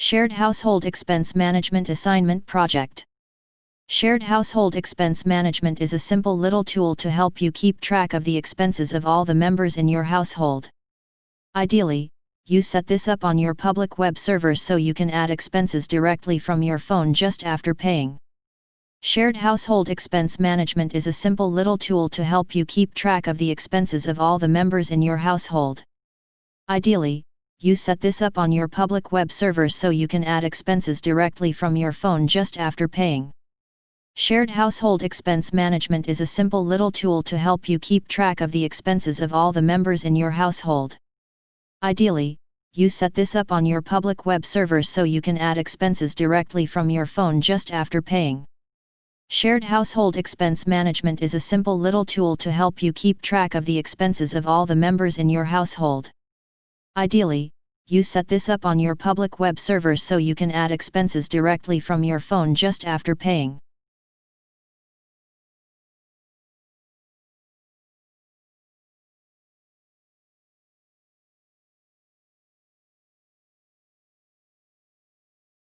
Shared Household Expense Management Assignment Project. Shared Household Expense Management is a simple little tool to help you keep track of the expenses of all the members in your household. Ideally, you set this up on your public web server so you can add expenses directly from your phone just after paying. Shared Household Expense Management is a simple little tool to help you keep track of the expenses of all the members in your household. Ideally, you set this up on your public web server so you can add expenses directly from your phone just after paying. Shared Household Expense Management is a simple little tool to help you keep track of the expenses of all the members in your household. Ideally, you set this up on your public web server so you can add expenses directly from your phone just after paying. Shared Household Expense Management is a simple little tool to help you keep track of the expenses of all the members in your household. Ideally, you set this up on your public web server so you can add expenses directly from your phone just after paying.